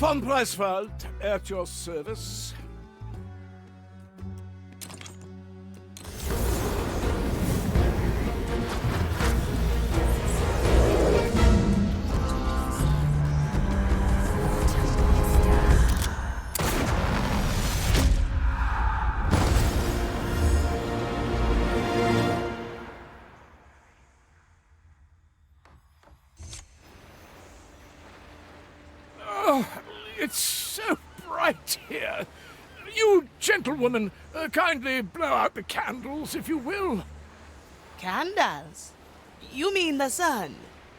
Von Presswald, at your service. It's so bright here. You gentlewomen, kindly blow out the candles, if you will. Candles? You mean the sun?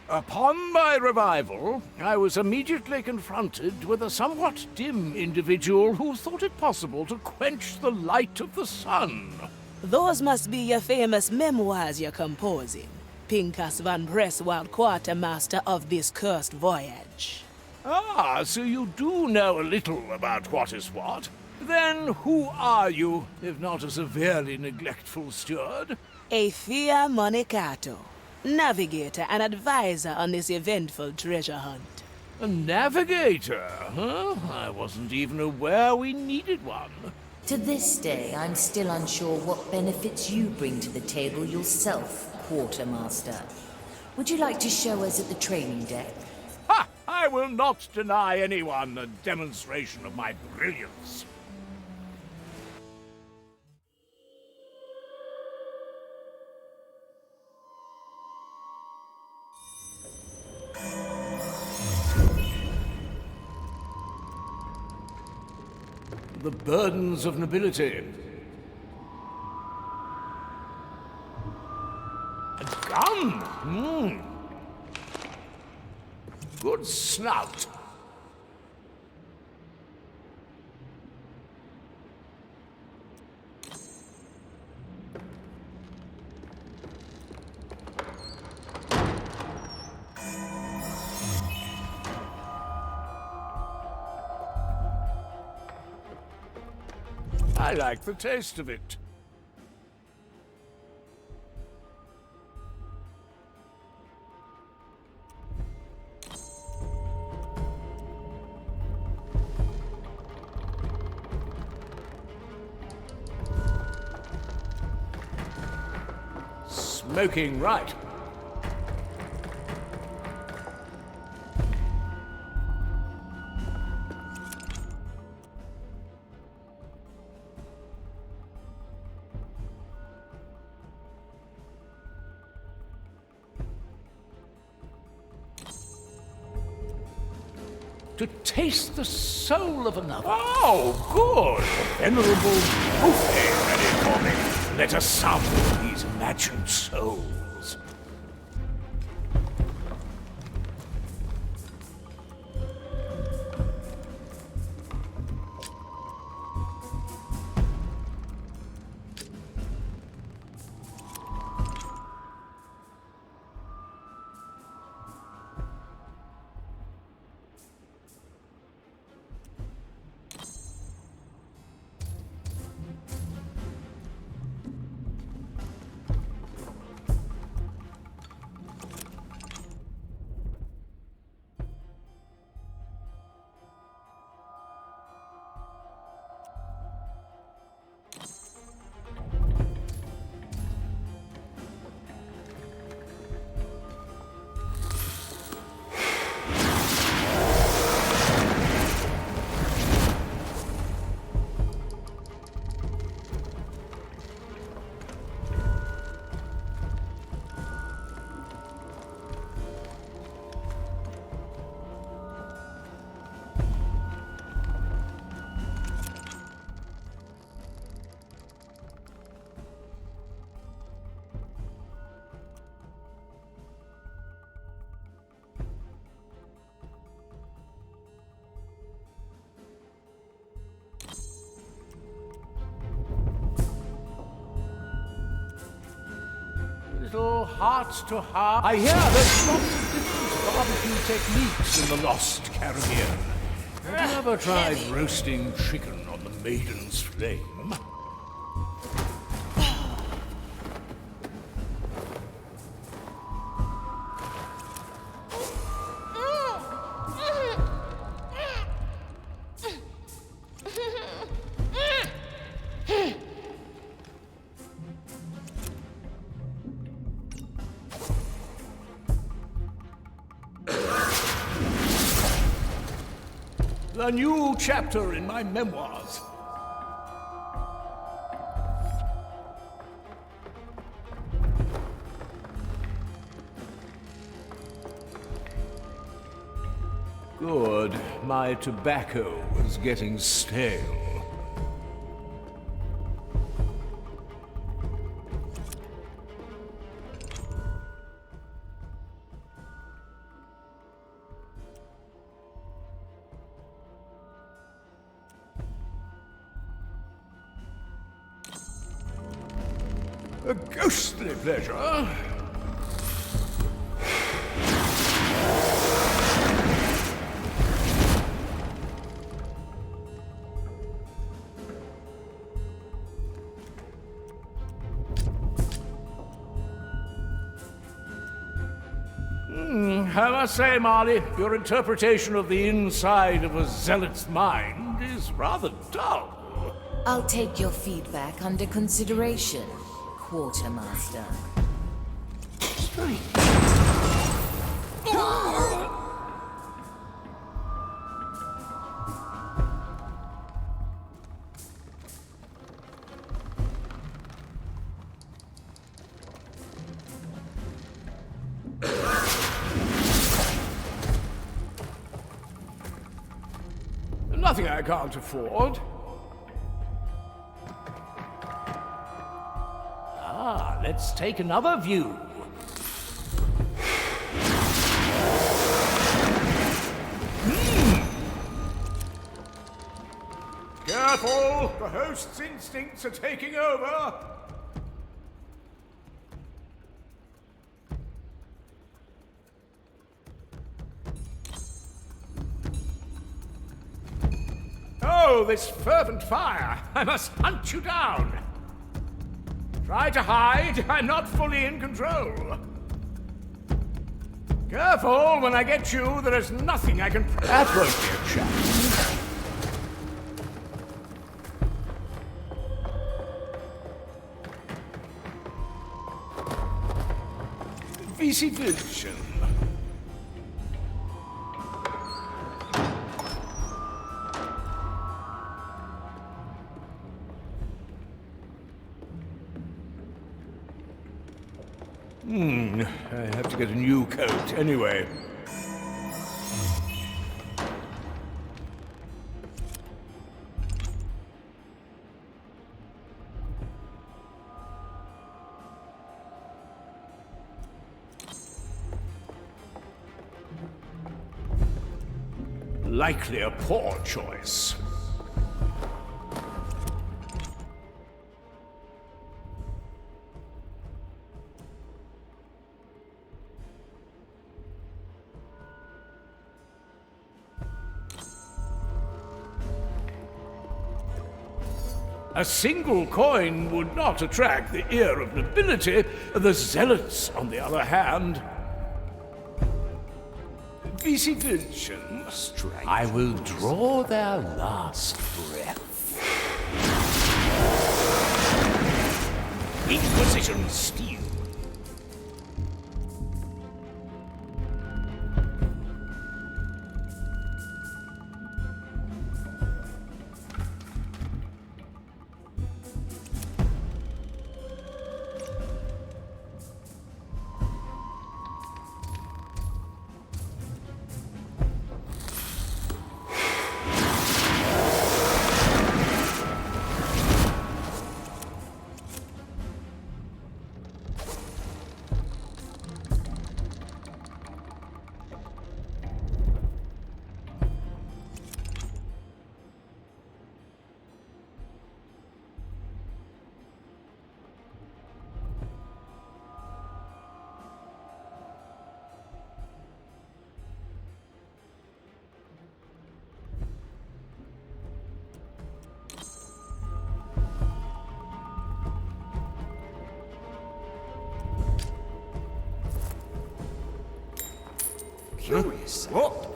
Upon my revival, I was immediately confronted with a somewhat dim individual who thought it possible to quench the light of the sun. Those must be your famous memoirs you're composing. Pinkus von Presswald, Quartermaster of this cursed voyage. Ah, so you do know a little about what is what. Then who are you, if not a severely neglectful steward? A Fia Monicato, navigator and advisor on this eventful treasure hunt. A navigator, huh? I wasn't even aware we needed one. To this day, I'm still unsure what benefits you bring to the table yourself, Quartermaster. Would you like to show us at the training deck? Ha! I will not deny anyone a demonstration of my brilliance. The burdens of nobility. A gun! Good snout. I like the taste of it. Smoking right. To taste the soul of another. Oh, good! Venerable buffet ready for me. Let us sample these imagined souls. Little heart to heart. I hear there's lots of different barbecue techniques in the Lost Caribbean. Have you ever tried roasting chicken on the Maiden's Flame? The new chapter in my memoirs. Good. My tobacco was getting stale. A ghostly pleasure. I must say, Marley, your interpretation of the inside of a zealot's mind is rather dull. I'll take your feedback under consideration, Quartermaster. Nothing I can't afford. Let's take another view. Careful! The host's instincts are taking over! Oh, this fervent fire! I must hunt you down! Try to hide, I'm not fully in control. Careful, when I get you, there is nothing I can... That won't be a challenge. Visitation. I have to get a new coat anyway. Likely a poor choice. A single coin would not attract the ear of nobility. The zealots, on the other hand... Visitation. I will draw their last breath. Inquisition steel. Curious. What?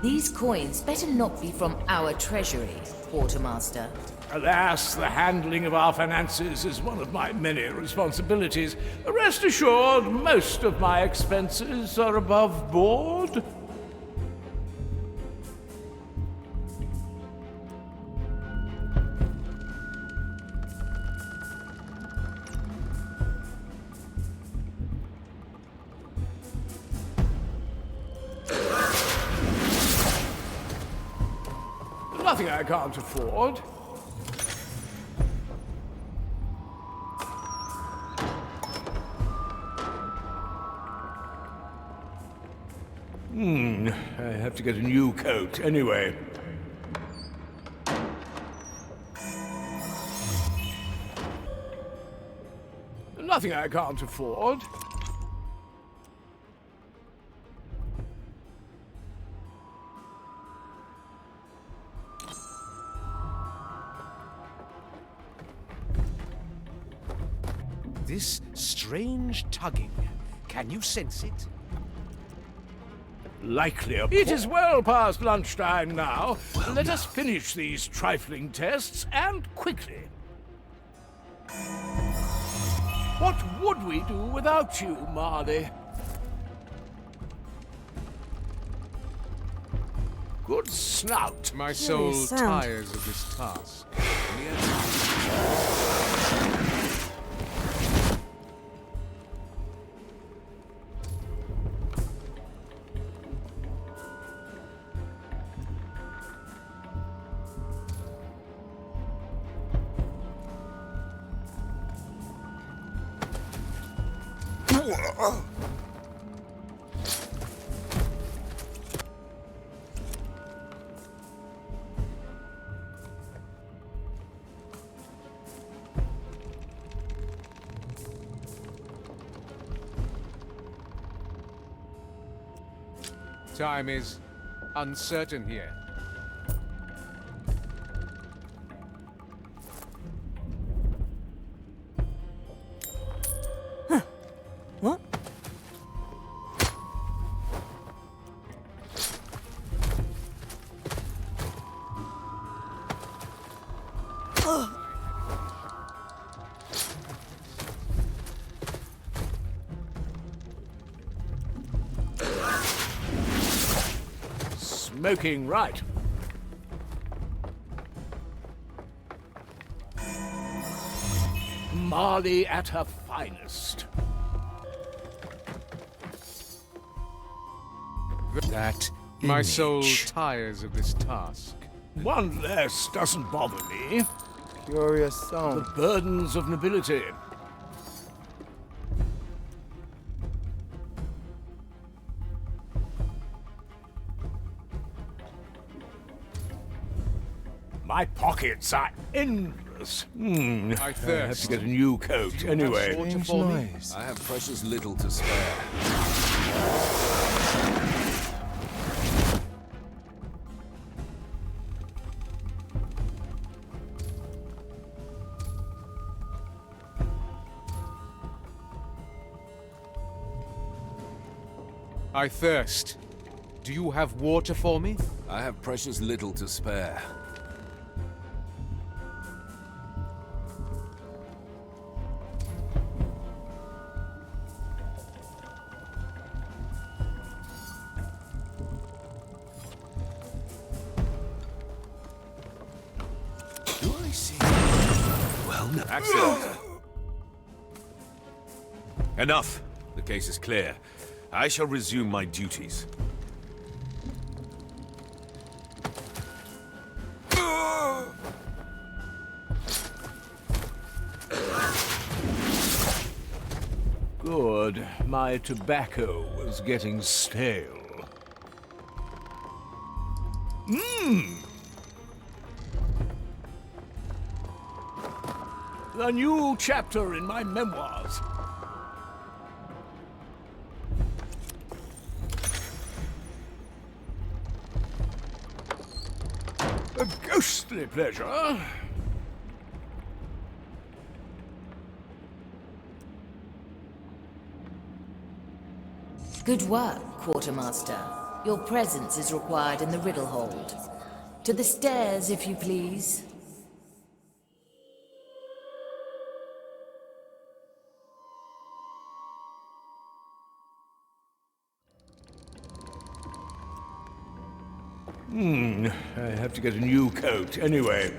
These coins better not be from our treasury, Quartermaster. Alas, the handling of our finances is one of my many responsibilities. Rest assured, most of my expenses are above board. Nothing I can't afford. I have to get a new coat anyway. Nothing I can't afford. This strange tugging. Can you sense it? Likely a It is well past lunchtime now. Let us finish these trifling tests, and quickly. What would we do without you, Marley? Good snout. My soul sound. tires of this task. Time is uncertain here. What? Smoking right. Marley at her finest. That my soul tires of this task. One less doesn't bother me. Curious The sound. burdens of nobility. My pockets are endless. I have thirst. to get a new coat anyway. Water Strange for me? noise. I have precious little to spare. I thirst. Do you have water for me? I have precious little to spare. Do I see? Well, no. Excellent. Enough. The case is clear. I shall resume my duties. Good. My tobacco was getting stale. A new chapter in my memoirs. A ghostly pleasure. Good work, Quartermaster. Your presence is required in the riddle hold. To the stairs, if you please. I have to get a new coat anyway.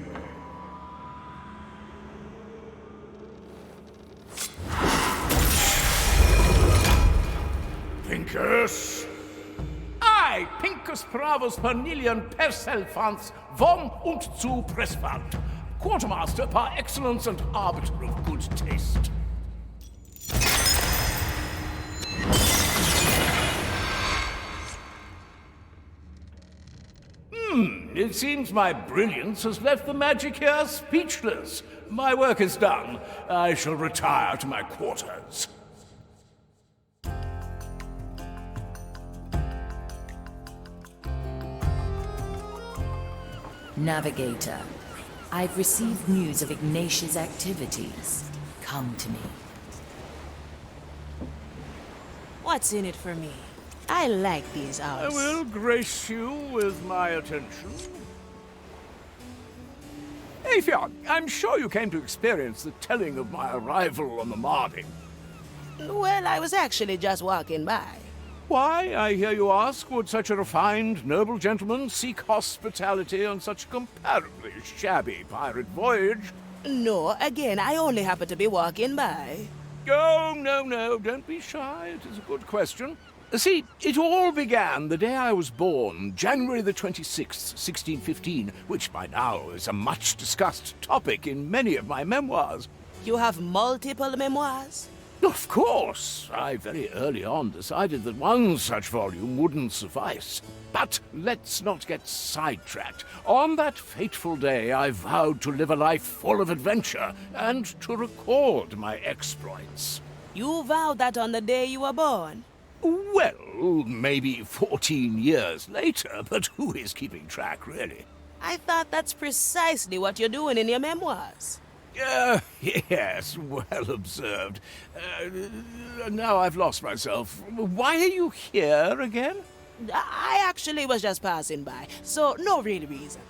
Pinkus! I, Pinkus Pravus Pernilian Perselfans vom und zu Presswald, Quartermaster par excellence and arbiter of good taste. It seems my brilliance has left the magic here speechless. My work is done. I shall retire to my quarters. Navigator, I've received news of Ignatius's activities. Come to me. What's in it for me? I like these I hours. will grace you with my attention. Aethia, I'm sure you came to experience the telling of my arrival on the Marding. Well, I was actually just walking by. Why, I hear you ask, would such a refined, noble gentleman seek hospitality on such a comparably shabby pirate voyage? No, again, I only happened to be walking by. Oh, no, don't be shy. It is a good question. See, it all began the day I was born, January the 26th, 1615, which by now is a much-discussed topic in many of my memoirs. You have multiple memoirs? Of course, I very early on decided that one such volume wouldn't suffice. But let's not get sidetracked. On that fateful day, I vowed to live a life full of adventure and to record my exploits. You vowed that on the day you were born? Well, maybe 14 years later, but who is keeping track, really? I thought that's precisely what you're doing in your memoirs. Yes, well observed. Now I've lost myself. Why are you here again? I actually was just passing by, so no real reason.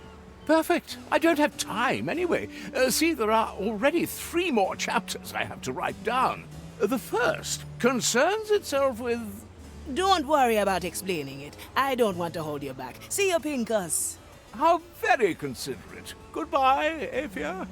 Perfect. I don't have time anyway. See, there are already 3 more chapters I have to write down. The first concerns itself with... Don't worry about explaining it. I don't want to hold you back. See you, Pinkus. How very considerate. Goodbye, Aethia.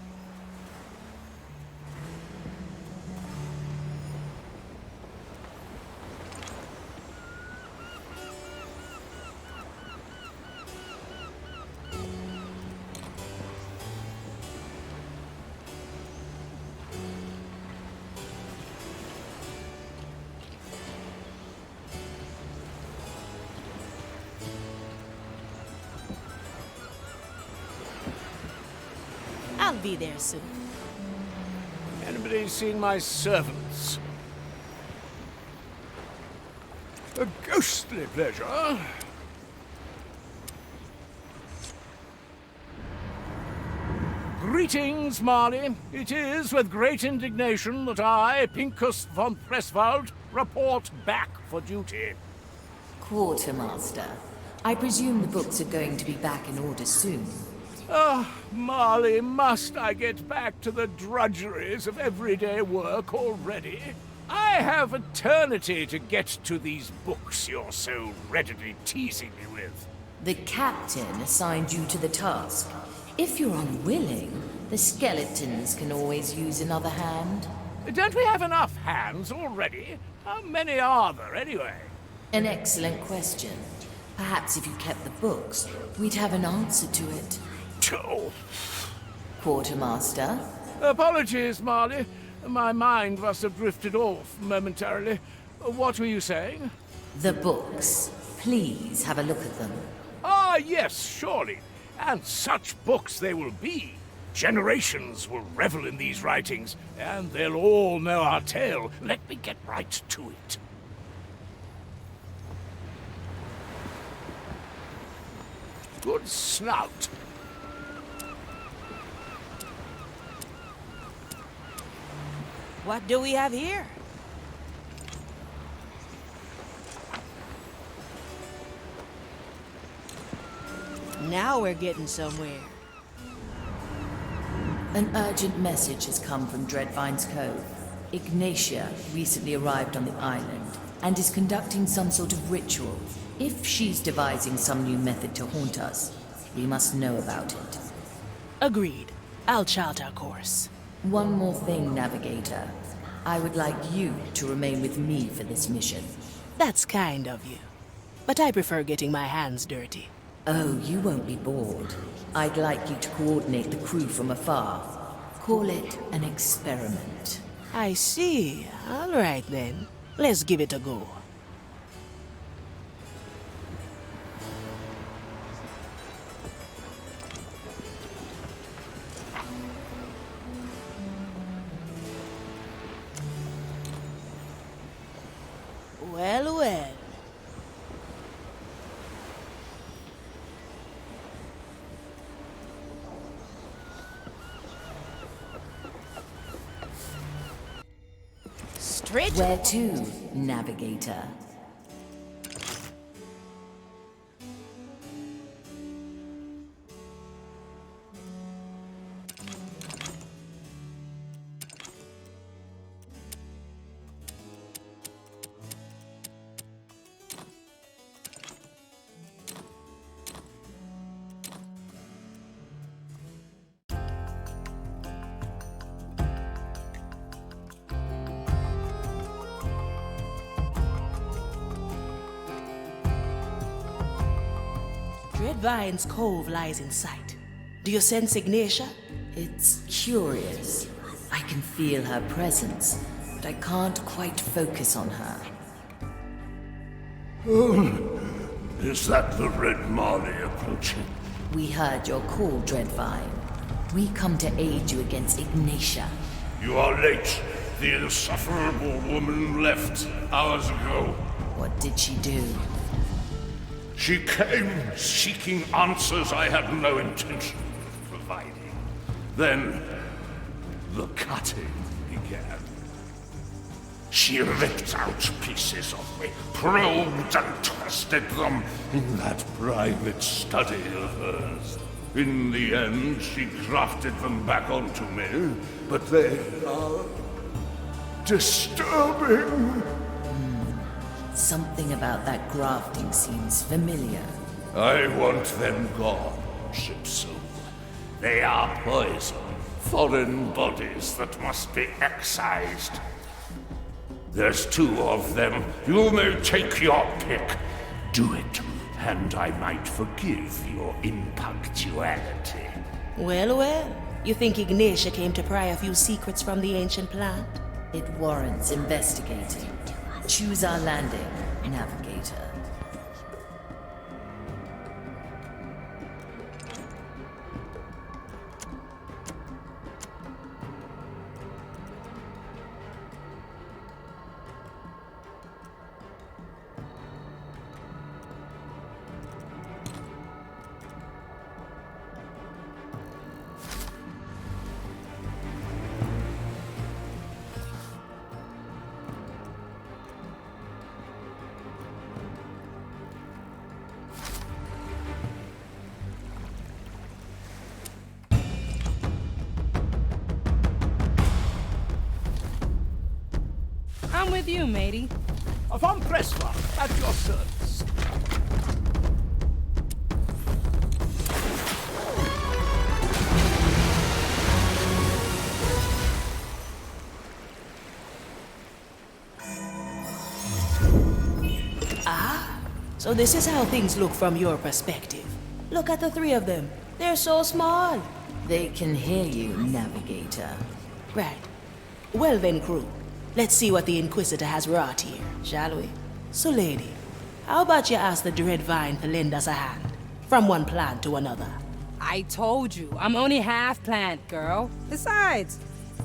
I'll be there soon. Anybody seen my servants? A ghostly pleasure. Greetings, Marley. It is with great indignation that I, Pinkus von Presswald, report back for duty. Quartermaster, I presume the books are going to be back in order soon. Ah, Marley, must I get back to the drudgeries of everyday work already? I have eternity to get to these books you're so readily teasing me with. The captain assigned you to the task. If you're unwilling, the skeletons can always use another hand. Don't we have enough hands already? How many are there, anyway? An excellent question. Perhaps if you kept the books, we'd have an answer to it. Oh. Quartermaster? Apologies, Marley. My mind must have drifted off momentarily. What were you saying? The books. Please have a look at them. Ah, yes, surely. And such books they will be. Generations will revel in these writings, and they'll all know our tale. Let me get right to it. Good snout. What do we have here? Now we're getting somewhere. An urgent message has come from Dreadvine's Cove. Ignatia recently arrived on the island and is conducting some sort of ritual. If she's devising some new method to haunt us, we must know about it. Agreed. I'll chart our course. One more thing, Navigator. I would like you to remain with me for this mission. That's kind of you. But I prefer getting my hands dirty. Oh, you won't be bored. I'd like you to coordinate the crew from afar. Call it an experiment. I see. All right then. Let's give it a go. Well, well. Straight. Where to, Navigator? Dreadvine's Cove lies in sight. Do you sense Ignatia? It's curious. I can feel her presence, but I can't quite focus on her. Is that the Red Marley approaching? We heard your call, Dreadvine. We come to aid you against Ignatia. You are late. The insufferable woman left hours ago. What did she do? She came seeking answers I had no intention of providing. Then, the cutting began. She ripped out pieces of me, probed and twisted them in that private study of hers. In the end, she grafted them back onto me, but they are disturbing. Something about that grafting seems familiar. I want them gone, Shipsu. They are poison, foreign bodies that must be excised. There's 2 of them. You may take your pick. Do it, and I might forgive your impunctuality. Well, well. You think Ignatia came to pry a few secrets from the ancient plant? It warrants investigating. Choose our landing, Navigator. I'm with you, matey. From Presswald, at your service. So this is how things look from your perspective. Look at the 3 of them. They're so small. They can hear you, Navigator. Right. Well then, crew. Let's see what the Inquisitor has wrought here, shall we? So, lady, how about you ask the Dreadvine to lend us a hand? From one plant to another. I told you, I'm only half plant, girl. Besides,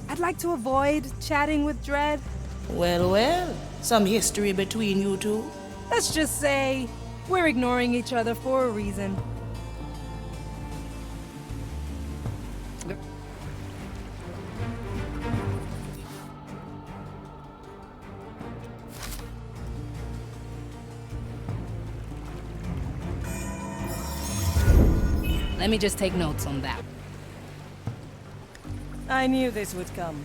I'd like to avoid chatting with Dread. Well, well. Some history between you two? Let's just say we're ignoring each other for a reason. Let me just take notes on that. I knew this would come.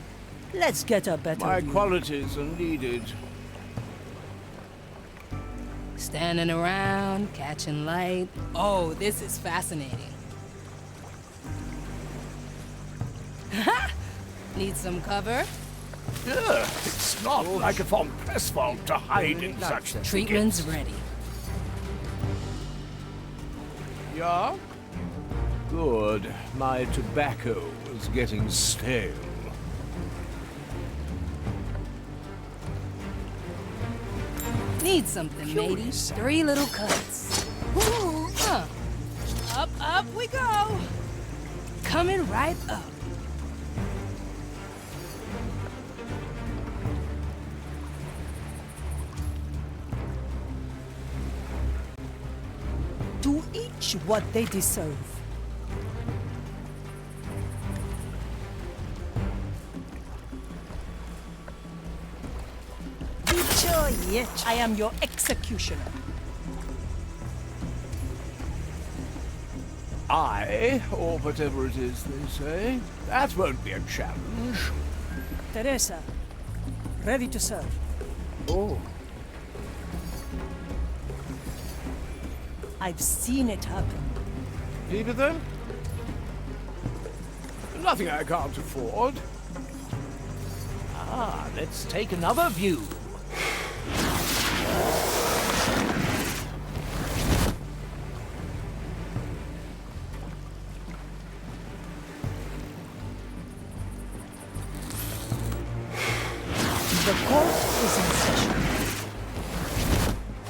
Let's get a better My view. qualities are needed. Standing around, catching light. Oh, this is fascinating. Need some cover? It's not like it's on Presswald to hide in such Treatment's ready. Yeah? Good. My tobacco was getting stale. Need something, matey. 3 little cuts. Up we go. Coming right up. To each what they deserve. Yet I am your executioner. Or whatever it is they say. That won't be a challenge. Teresa, ready to serve. Oh. I've seen it happen. Leave it then? Nothing I can't afford. Let's take another view. The court is in session.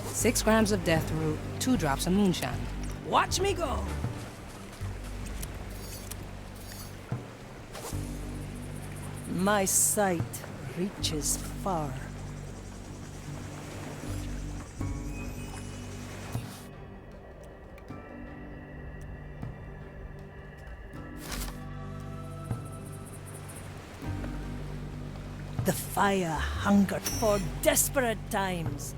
6 grams of death root, 2 drops of moonshine. Watch me go! My sight reaches far. The fire hungered for desperate times.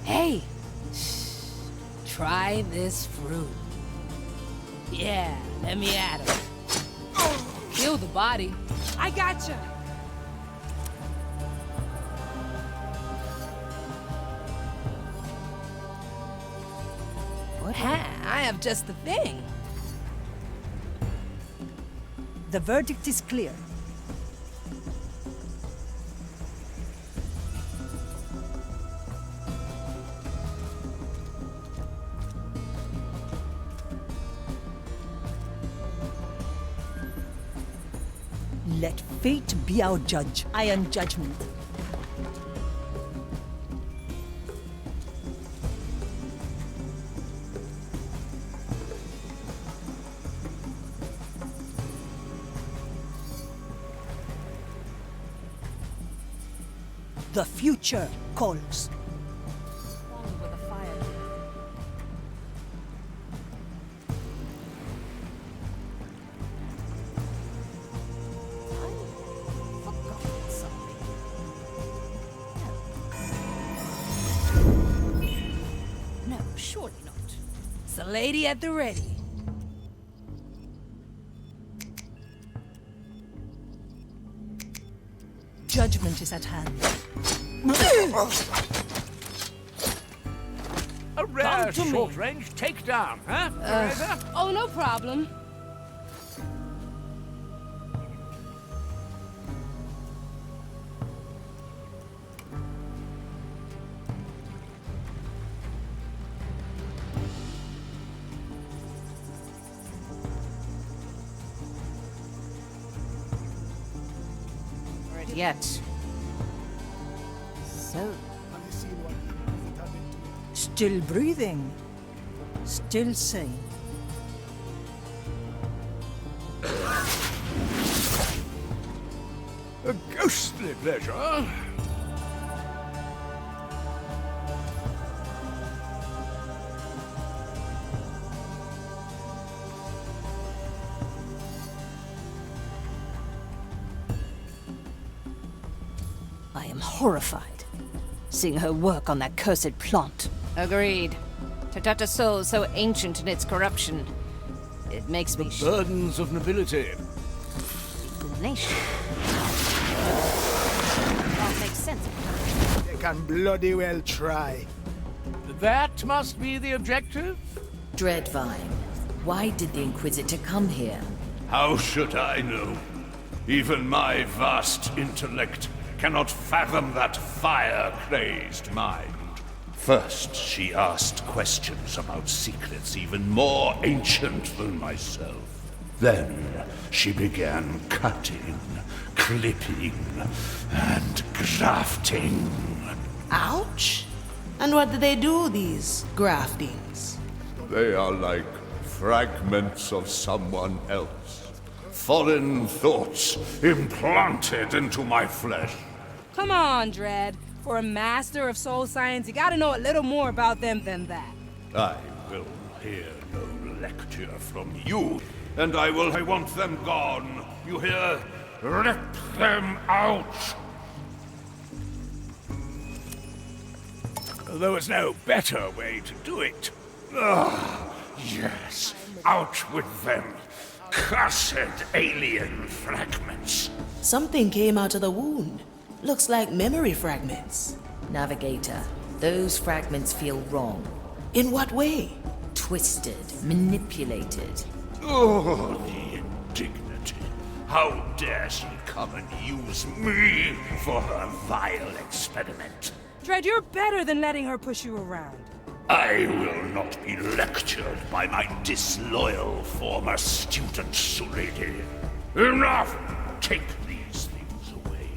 Hey! Shh. Try this fruit. Yeah, let me at him. Kill the body. I gotcha! What? I have just the thing. The verdict is clear. Let fate be our judge. Iron judgment. The future calls. With a fire. No, surely not. It's the lady at the ready. Judgment is at hand. A rare short-range takedown, huh, Teresa? Oh, no problem. Yet. So. Still breathing. Still sane. A ghostly pleasure. am horrified, seeing her work on that cursed plant. Agreed. To touch a soul so ancient in its corruption, it makes me Burdens of nobility. nation. All makes sense. They can bloody well try. That must be the objective? Dreadvine, why did the Inquisitor come here? How should I know? Even my vast intellect cannot fathom that fire-crazed mind. First, she asked questions about secrets even more ancient than myself. Then, she began cutting, clipping, and grafting. Ouch! And what do they do, these graftings? They are like fragments of someone else. Foreign thoughts implanted into my flesh. Come on, Dread. For a master of soul science, you gotta know a little more about them than that. I will hear no lecture from you, and I want them gone. You hear? Rip them out! There was no better way to do it. Ah, yes. Out with them. Cursed alien fragments. Something came out of the wound. Looks like memory fragments. Navigator, those fragments feel wrong. In what way? Twisted, manipulated. Oh, the indignity. How dare she come and use me for her vile experiment? Dread, you're better than letting her push you around. I will not be lectured by my disloyal former student, Sulady. Enough! Take these things away.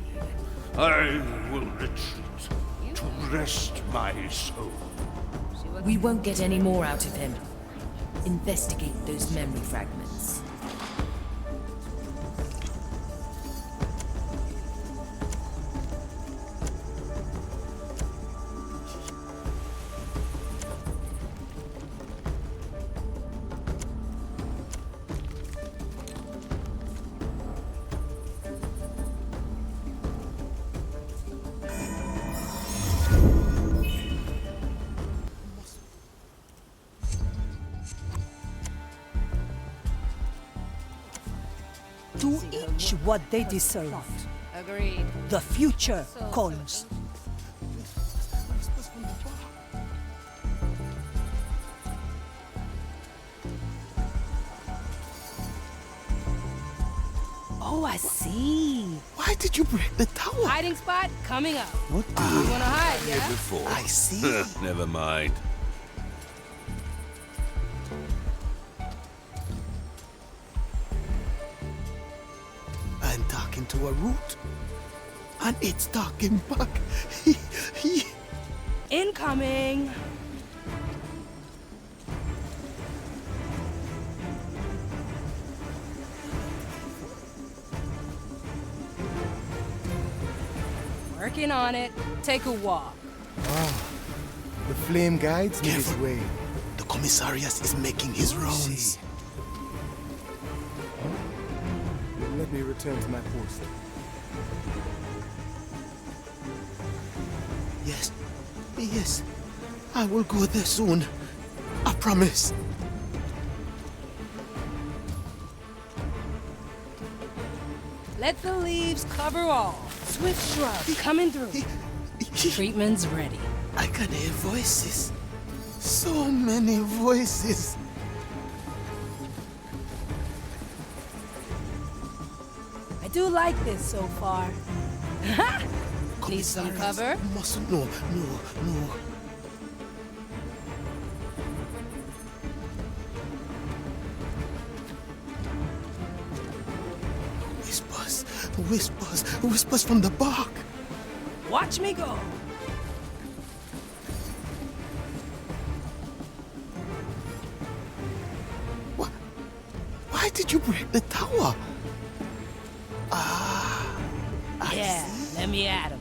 I will retreat to rest my soul. We won't get any more out of him. Investigate those memory fragments. To each what they deserve. Agreed. The future calls. Oh, I see. Why did you break the tower? Hiding spot coming up. What do You wanna hide, yeah? Before. I see. Never mind. I'm talking to a root. And it's talking back. Incoming. Working on it. Take a walk. The flame guides me this Careful. way. The commissariat is making his rounds. Let me return to my post. Yes. Yes. I will go there soon. I promise. Let the leaves cover all. Swift shrub coming through. Treatment's ready. I can hear voices. So many voices. I do like this so far. Need some Commissariat cover? Mustn't. No. Whispers from the bark. Watch me go. Why did you break the tower? Yeah, let me at him.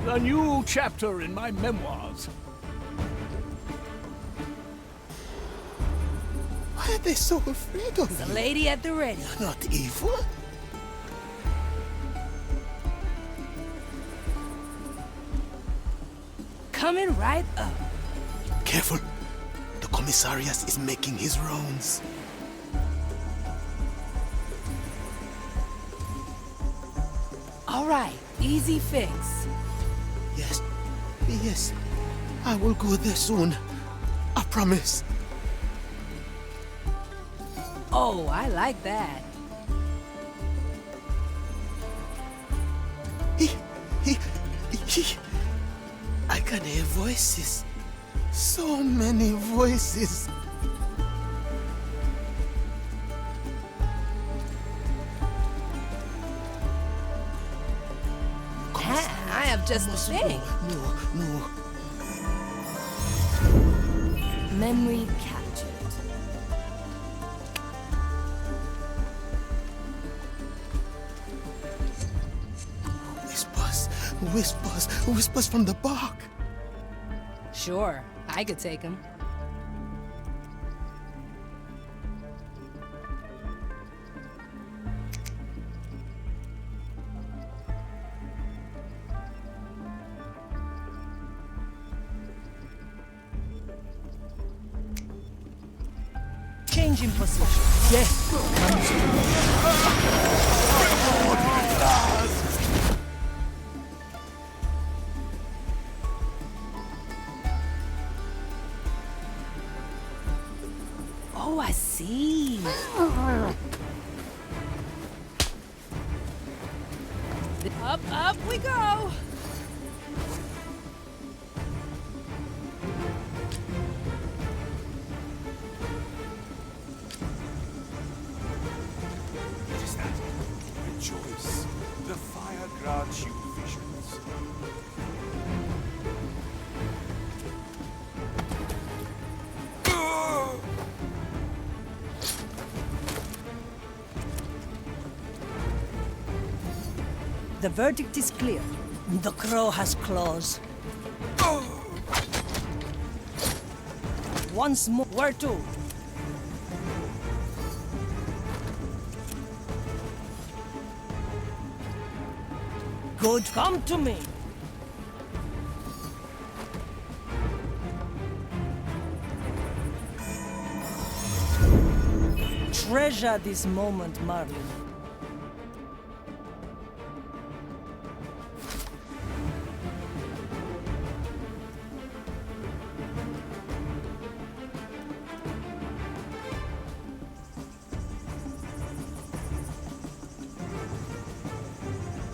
The a new chapter in my memoirs. Why are they so afraid of The you? lady at the ready. You're not evil. Coming right up. Careful. The commissariat is making his rounds. All right, easy fix. Yes, yes. I will go there soon. I promise. Oh, I like that. I can hear voices. So many voices. I have just the thing. No. Memory captured. Whispers from the bark. Sure, I could take him. Changing position. Yes. Oh, I see. Up we go. What is that? Rejoice. The fire grants you visions. The verdict is clear. The crow has claws. Once more. Where to? Good. Come to me. Treasure this moment, Marvin.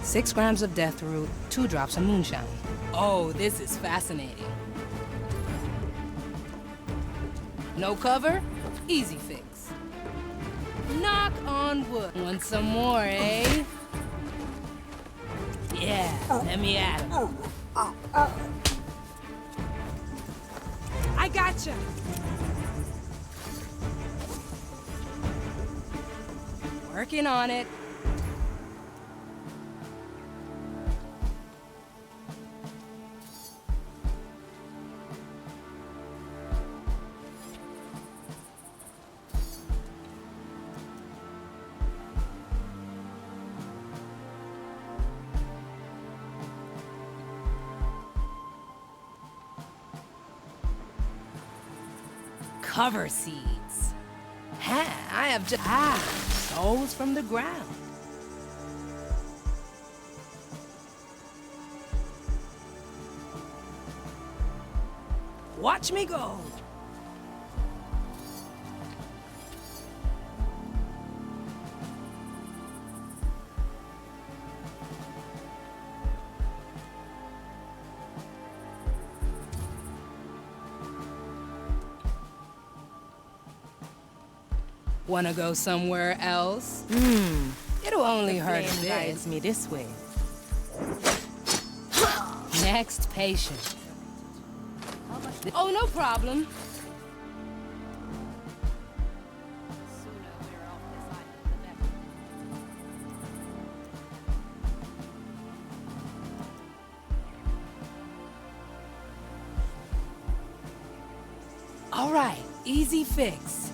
Six grams of death root, 2 drops of moonshine. Oh, this is fascinating. No cover? Easy fix. Knock on wood. Want some more, eh? Yeah, let me at him. I gotcha. Working on it. Cover seeds. I have just souls from the ground. Watch me go. Wanna go somewhere else? It'll only hurt Flame this. guides me this way. Next patient. Oh, no problem. All right, easy fix.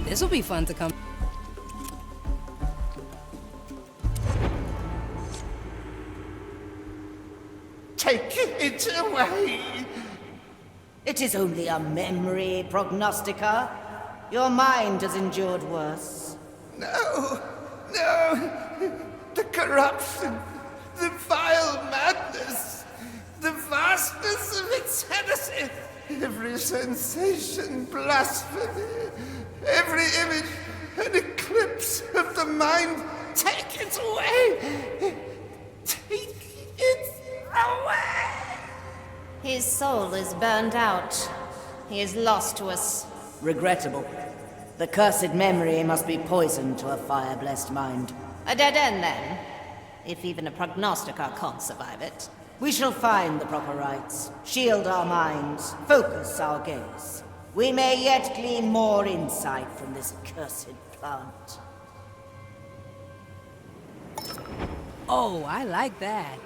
This will be fun to come. Take it away! It is only a memory, Prognostica. Your mind has endured worse. No! No! The corruption, the vile madness, the vastness of its heresy, every sensation blasphemy, every image an eclipse of the mind. Take it away! Take it away! His soul is burned out. He is lost to us. Regrettable. The cursed memory must be poisoned to a fire-blessed mind. A dead end, then. If even a Prognostica can't survive it. We shall find the proper rites, shield our minds, focus our gaze. We may yet glean more insight from this cursed plant. Oh, I like that.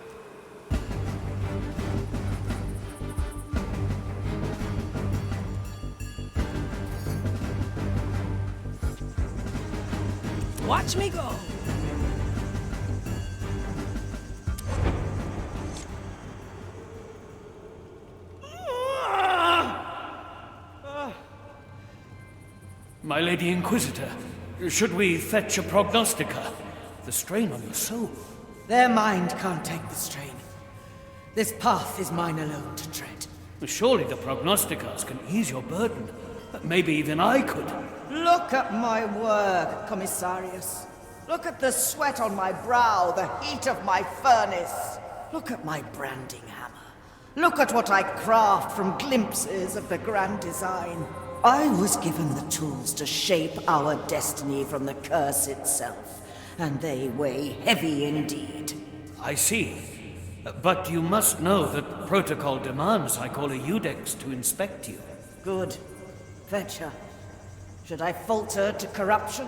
Watch me go! My Lady Inquisitor, should we fetch a Prognostica? The strain on your soul. Their mind can't take the strain. This path is mine alone to tread. Surely the Prognosticas can ease your burden. Maybe even I could. Look at my work, Commissarius. Look at the sweat on my brow, the heat of my furnace. Look at my branding hammer. Look at what I craft from glimpses of the grand design. I was given the tools to shape our destiny from the curse itself, and they weigh heavy indeed. I see. But you must know that protocol demands I call a Eudex to inspect you. Good. Fetch her. Should I falter to corruption,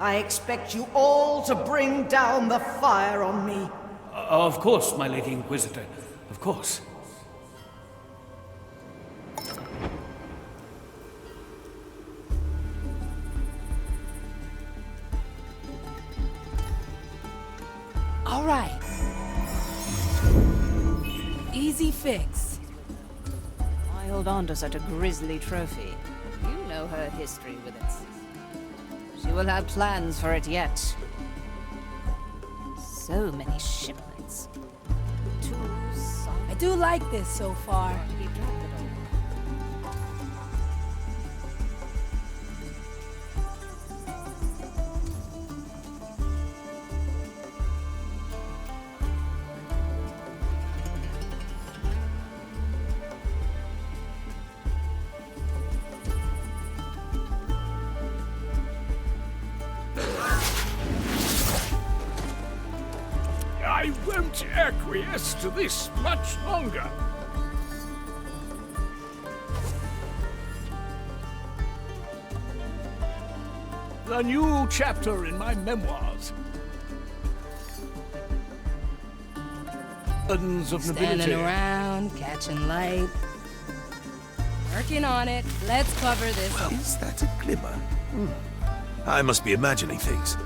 I expect you all to bring down the fire on me. Of course, my Lady Inquisitor. Of course. All right. Easy fix. I hold on to such a grisly trophy. You know her history with it. She will have plans for it yet. So many shipments. I do like this so far. I won't acquiesce to this much longer. A new chapter in my memoirs. Burdens of nobility. Standing around, catching light. Working on it. Let's cover this up. Is that a glimmer? I must be imagining things.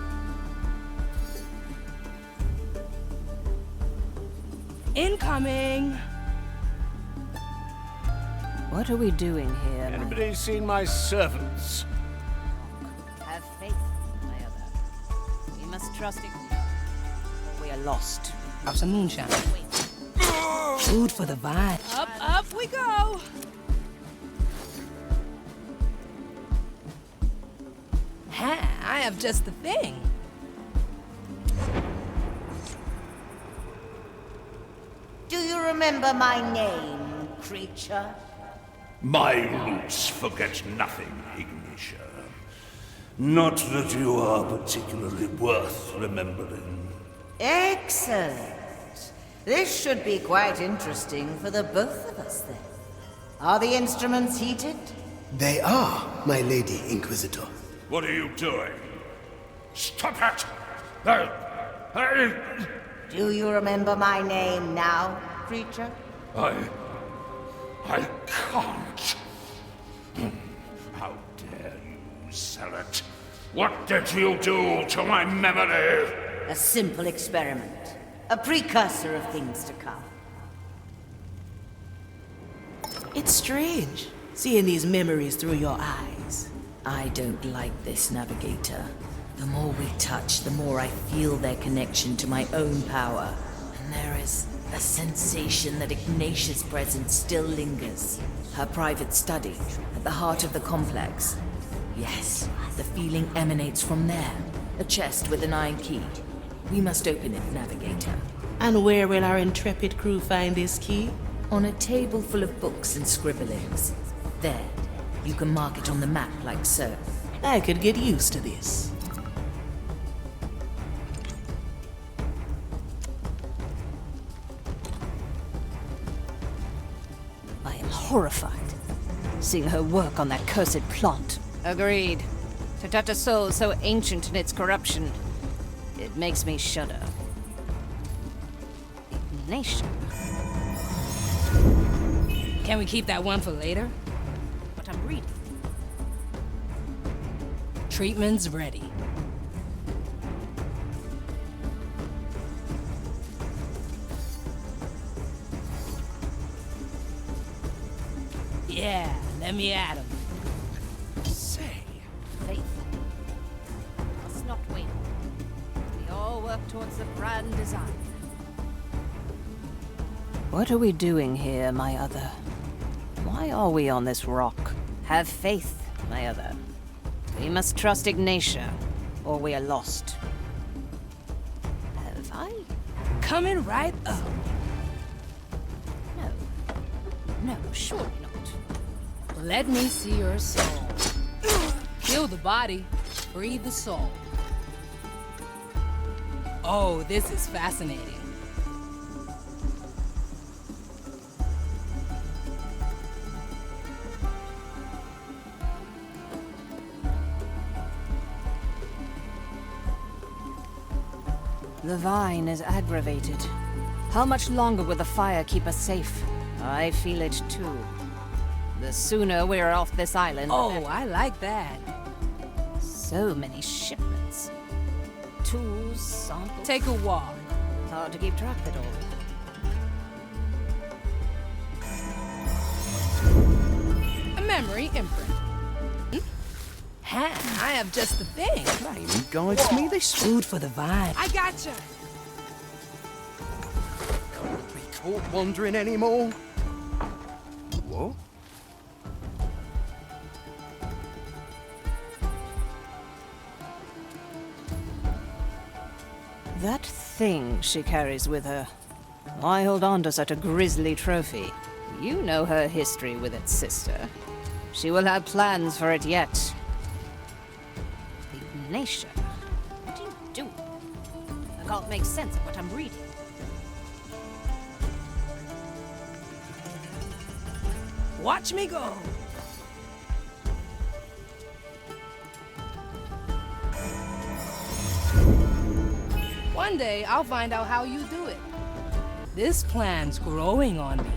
Incoming! What are we doing here? Anybody seen my servants? Have faith, my other. We must trust it. We are lost. Have some moonshine. Food for the vine. Up we go! Ha! I have just the thing. Do you remember my name, creature? My roots forget nothing, Ignitia. Not that you are particularly worth remembering. Excellent. This should be quite interesting for the both of us, then. Are the instruments heated? They are, my lady Inquisitor. What are you doing? Stop it! Do you remember my name now, creature? I can't. How dare you sell it? What did you do to my memory? A simple experiment. A precursor of things to come. It's strange, seeing these memories through your eyes. I don't like this, Navigator. The more we touch, the more I feel their connection to my own power. And there is a sensation that Ignatia's presence still lingers. Her private study, at the heart of the complex. Yes, the feeling emanates from there. A chest with an iron key. We must open it, Navigator. And where will our intrepid crew find this key? On a table full of books and scribblings. There, you can mark it on the map like so. I could get used to this. I am horrified, seeing her work on that cursed plant. Agreed. To touch a soul so ancient in its corruption, it makes me shudder. Ignatia. Can we keep that one for later? But I'm reading. Treatment's ready. Yeah, let me at him. Say, faith. Must not win. We all work towards the grand design. What are we doing here, my other? Why are we on this rock? Have faith, my other. We must trust Ignatia, or we are lost. Have I? Coming right up. No, surely not. Let me see your soul. Kill the body, free the soul. Oh, this is fascinating. The vine is aggravated. How much longer will the fire keep us safe? I feel it too. The sooner we're off this island, the Oh, better. I like that. So many shipments. Tools, samples. Take a walk. Hard to keep track of it all. A memory imprint. Ha, I have just the thing. Flame guides me this Food for the vine. I gotcha. Can't be caught wandering anymore. What? That thing she carries with her. Why hold on to such a grisly trophy? You know her history with its sister. She will have plans for it yet. Ignatia, what are you doing? I can't make sense of what I'm reading. Watch me go. One day, I'll find out how you do it. This plan's growing on me.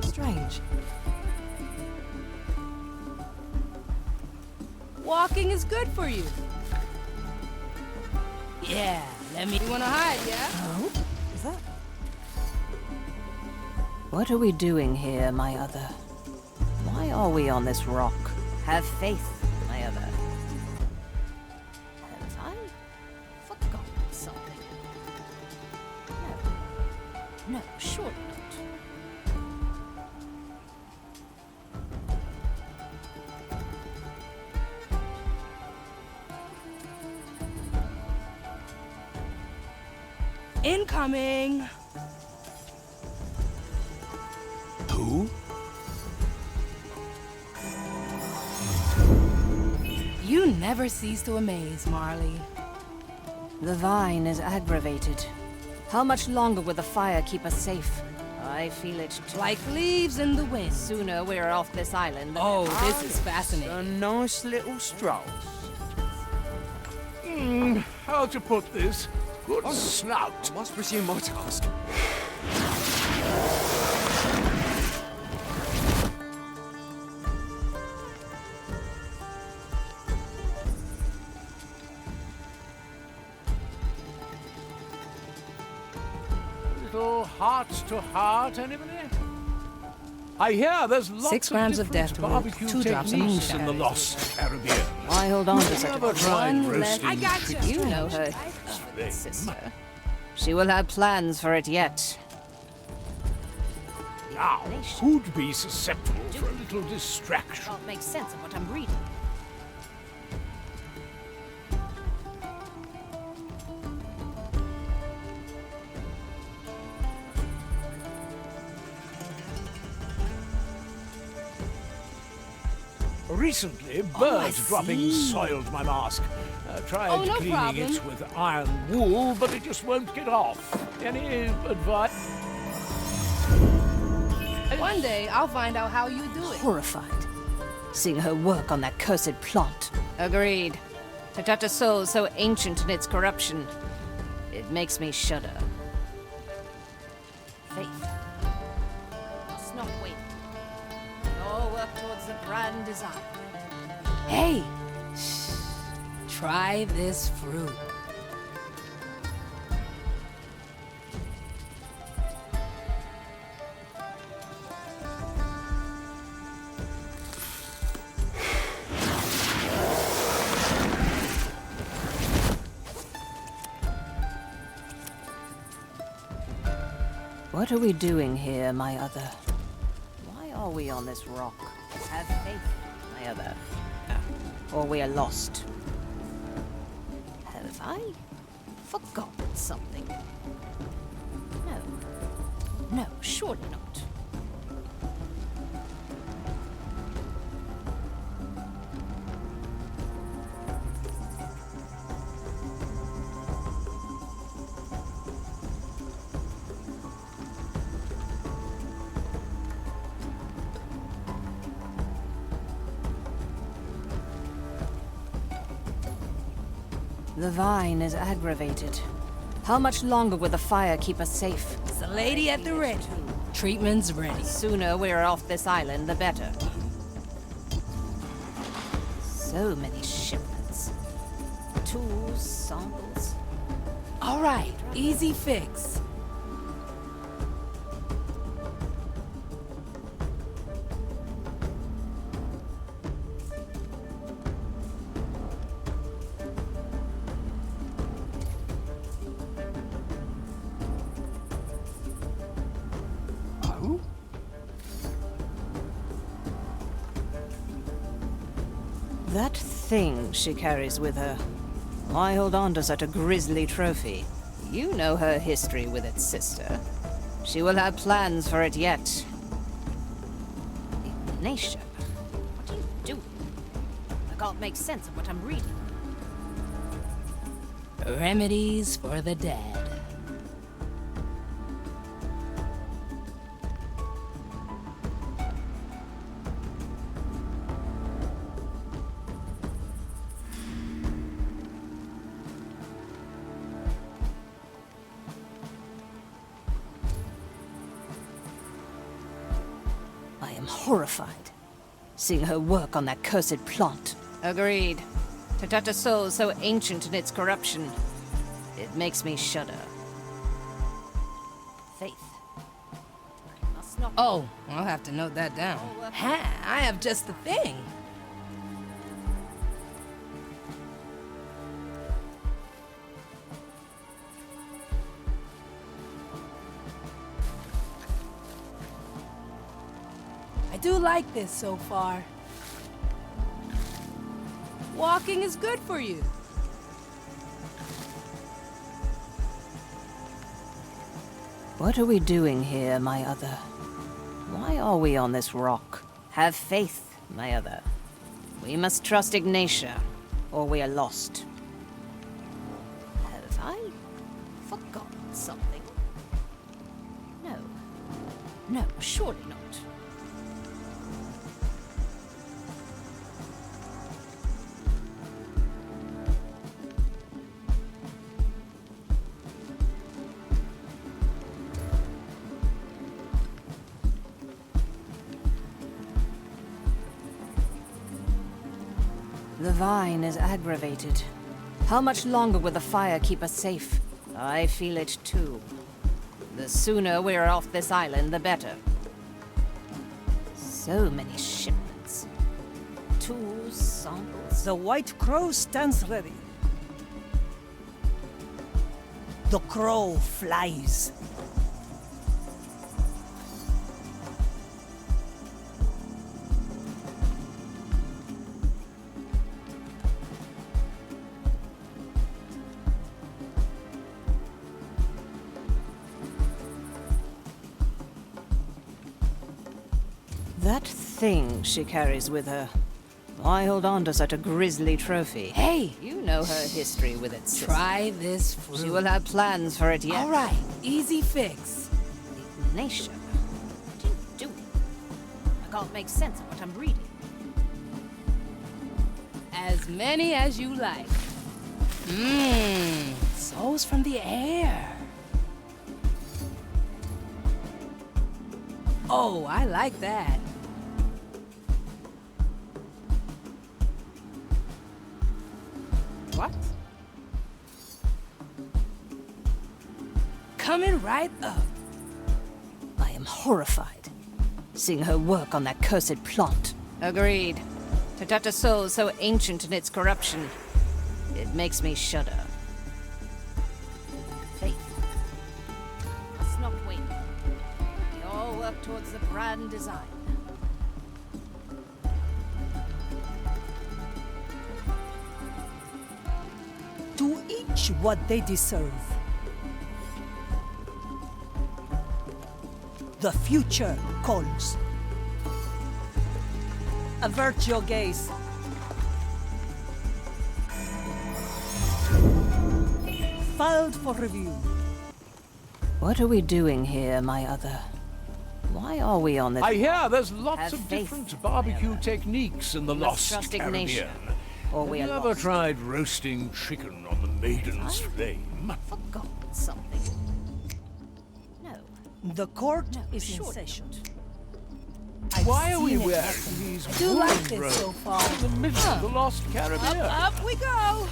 Strange. Walking is good for you. Yeah, let me... You wanna hide, yeah? Oh? Is that... What are we doing here, my other? Why are we on this rock? Have faith, my other. Have I forgotten something? No, surely not. Incoming! Who? You never cease to amaze, Marley. The vine is aggravated. How much longer will the fire keep us safe? I feel it too. Like leaves in the wind. Sooner we're off this island. Oh, this is fascinating. A nice little stroll. How to put this? Good snout. I must resume my task. Little heart to heart, anybody? I hear there's lots 6 grams of of different deathwood, barbecue 2 drops of techniques in the moonshine. lost Caribbean. Why hold on to such a Never tried one roasting I got chicken. You know her sister. She will have plans for it yet. Now, who'd be susceptible for a little distraction? Can't make sense of what I'm reading. Recently, birds dropping soiled my mask. Tried no cleaning problem. it with iron wool, but it just won't get off. Any advice? One day, I'll find out how you do it. Horrified, seeing her work on that cursed plant. Agreed. To touch a soul so ancient in its corruption, it makes me shudder. Faith must not wait. Nor work towards the grand design. Hey! Try this fruit. What are we doing here, my other? Why are we on this rock? Have faith, my other. Or we are lost. Have I forgotten something? No. No, surely not. The vine is aggravated. How much longer will the fire keep us safe? It's the lady at the ready. Treatment's ready. The sooner we're off this island, the better. So many shipments. Tools, samples. All right, easy fix. That thing she carries with her. Why hold on to such a grisly trophy? You know her history with its sister. She will have plans for it yet. Ignatia, what are you doing? I can't make sense of what I'm reading. Remedies for the dead. I am horrified, seeing her work on that cursed plant. Agreed. To touch a soul so ancient in its corruption, it makes me shudder. Faith. Must not. Oh, I'll have to note that down. Ha! I have just the thing. I do like this so far. Walking is good for you. What are we doing here, my other? Why are we on this rock? Have faith, my other. We must trust Ignatia, or we are lost. Have I forgot something. No. No, surely not. The vine is aggravated. How much longer will the fire keep us safe? I feel it too. The sooner we're off this island, the better. So many shipments. Tools, samples. The White Crow stands ready. The crow flies. That thing she carries with her. Why hold on to such a grisly trophy? Hey! You know her history with its sister. Try this fruit. She will have plans for it yet. All right, easy fix. Ignatia, what are you doing? I can't make sense of what I'm reading. As many as you like. Souls from the air. Oh, I like that. What? Coming right up. I am horrified, seeing her work on that cursed plant. Agreed. To touch a soul so ancient in its corruption, it makes me shudder. Faith. Must not wait. We all work towards the grand design. To each what they deserve. The future calls. Avert your gaze. Filed for review. What are we doing here, my other? Why are we on the... I hear there's lots Have of faith, different barbecue techniques in the Let's Lost trust Ignatia, Caribbean. or we Have are you ever lost. tried roasting chicken on the Maiden's Flame? Forgotten something. No. The court No, is in surely session. Why are we seen it wearing happen. these I do like woolen this robes so far. in the middle of the Lost Caribbean? Up we go.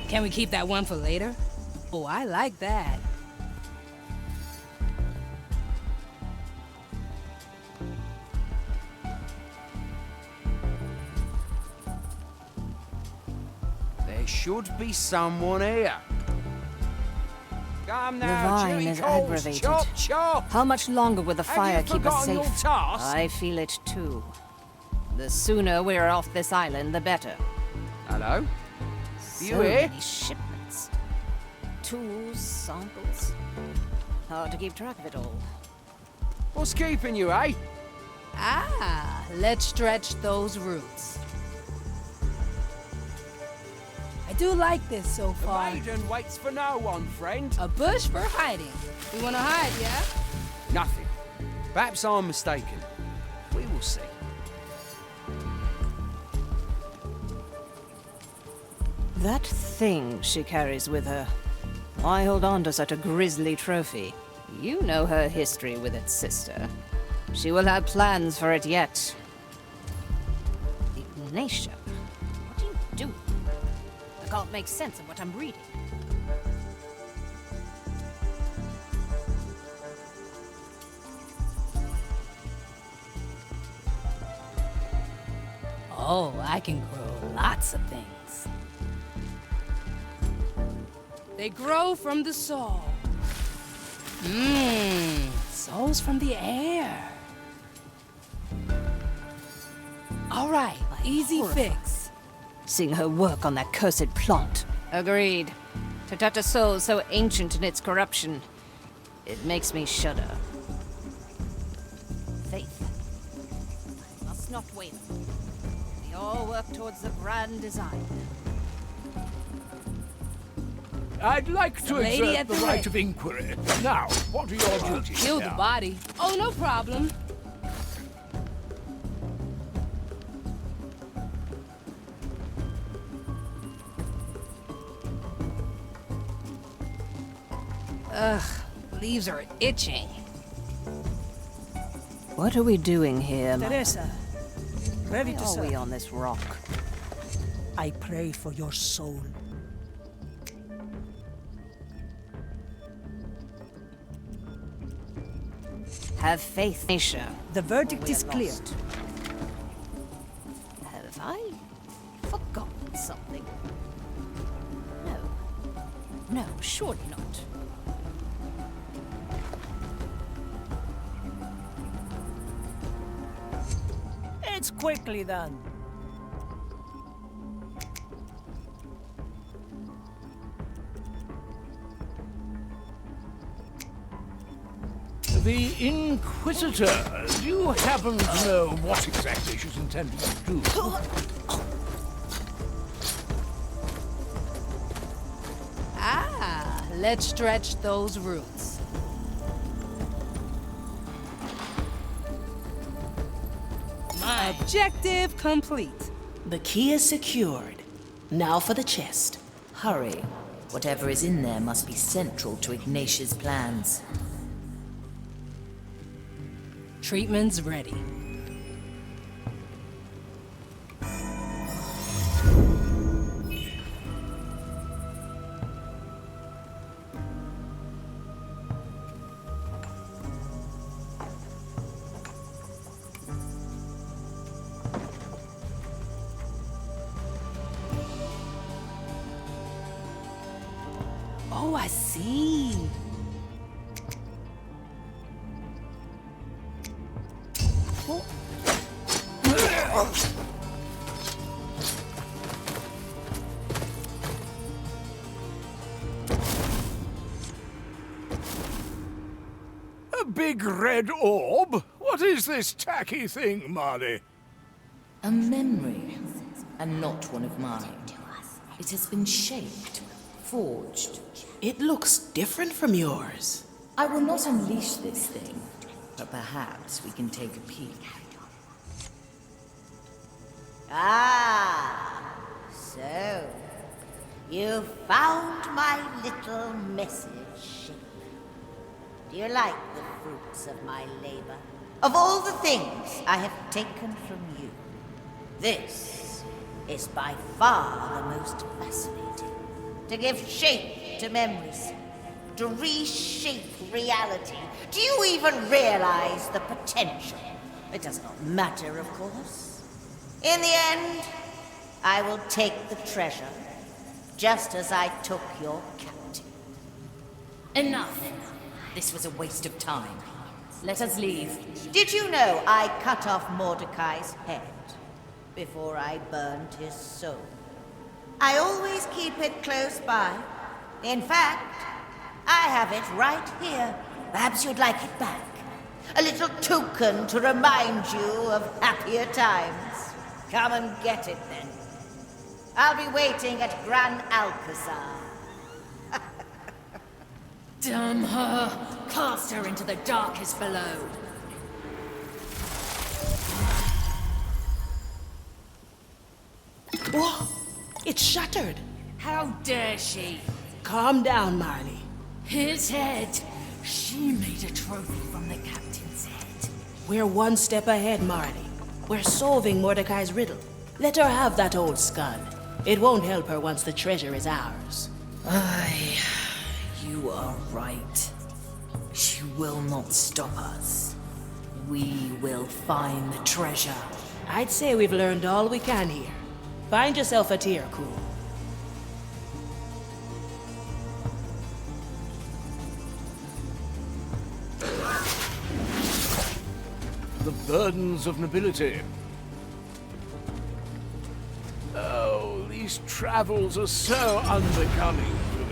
Can we keep that one for later? Oh, I like that. There should be someone here. Come The now, vine Jimmy is Coles, aggravated. chop, chop! How much longer will the Have fire you keep us forgotten your safe? task? I feel it too. The sooner we're off this island, the better. Hello? So You here? many shipments. Tools, samples. Hard to keep track of it all. What's keeping you, eh? Ah, let's stretch those roots. I do like this so The far. maiden waits for no one, friend. A bush for hiding. We wanna hide, yeah? Nothing. Perhaps I'm mistaken. We will see. That thing she carries with her. Why hold on to such a grisly trophy? You know her history with its sister. She will have plans for it yet. Ignatia, what are you doing? I can't make sense of what I'm reading. Oh, I can grow lots of things. They grow from the soul. Souls from the air. All right, easy fix. Seeing her work on that cursed plant. Agreed. To touch a soul so ancient in its corruption, it makes me shudder. Faith. I must not waver. We all work towards the grand design. I'd like to Lady exert at the the right ready. of inquiry. Now, what are your duties? Kill the here? body. Oh, no problem. Ugh, leaves are itching. What are we doing here, Teresa, ready to Why are we serve. on this rock? I pray for your soul. Have faith, Nisha. The verdict We is are clear. lost. Have I forgotten something? No. No, surely not. It's quickly done. The Inquisitor. Do you happen to know what exactly she's intending to do? Ah, let's stretch those roots. Objective complete. The key is secured. Now for the chest. Hurry. Whatever is in there must be central to Ignatius' plans. Treatment's ready. Oh, I see. A big red orb? What is this tacky thing, Marley? A memory, and not one of mine. It has been shaped, forged. It looks different from yours. I will not unleash this thing, but perhaps we can take a peek. Ah, so you found my little message. Do you like the fruits of my labor? Of all the things I have taken from you, this is by far the most fascinating. To give shape to memories, to reshape reality. Do you even realize the potential? It does not matter, of course. In the end, I will take the treasure, just as I took your captain. Enough! This was a waste of time. Let us leave. Did you know I cut off Mordecai's head before I burned his soul? I always keep it close by. In fact, I have it right here. Perhaps you'd like it back. A little token to remind you of happier times. Come and get it then. I'll be waiting at Gran Alcazar. Damn her! Cast her into the darkest below. Whoa! It's shattered! How dare she? Calm down, Marley. His head! She made a trophy from the captain's head. We're one step ahead, Marley. We're solving Mordecai's riddle. Let her have that old scud. It won't help her once the treasure is ours. Aye, you are right. She will not stop us. We will find the treasure. I'd say we've learned all we can here. Find yourself a tier, cool. The burdens of nobility. Oh, these travels are so unbecoming to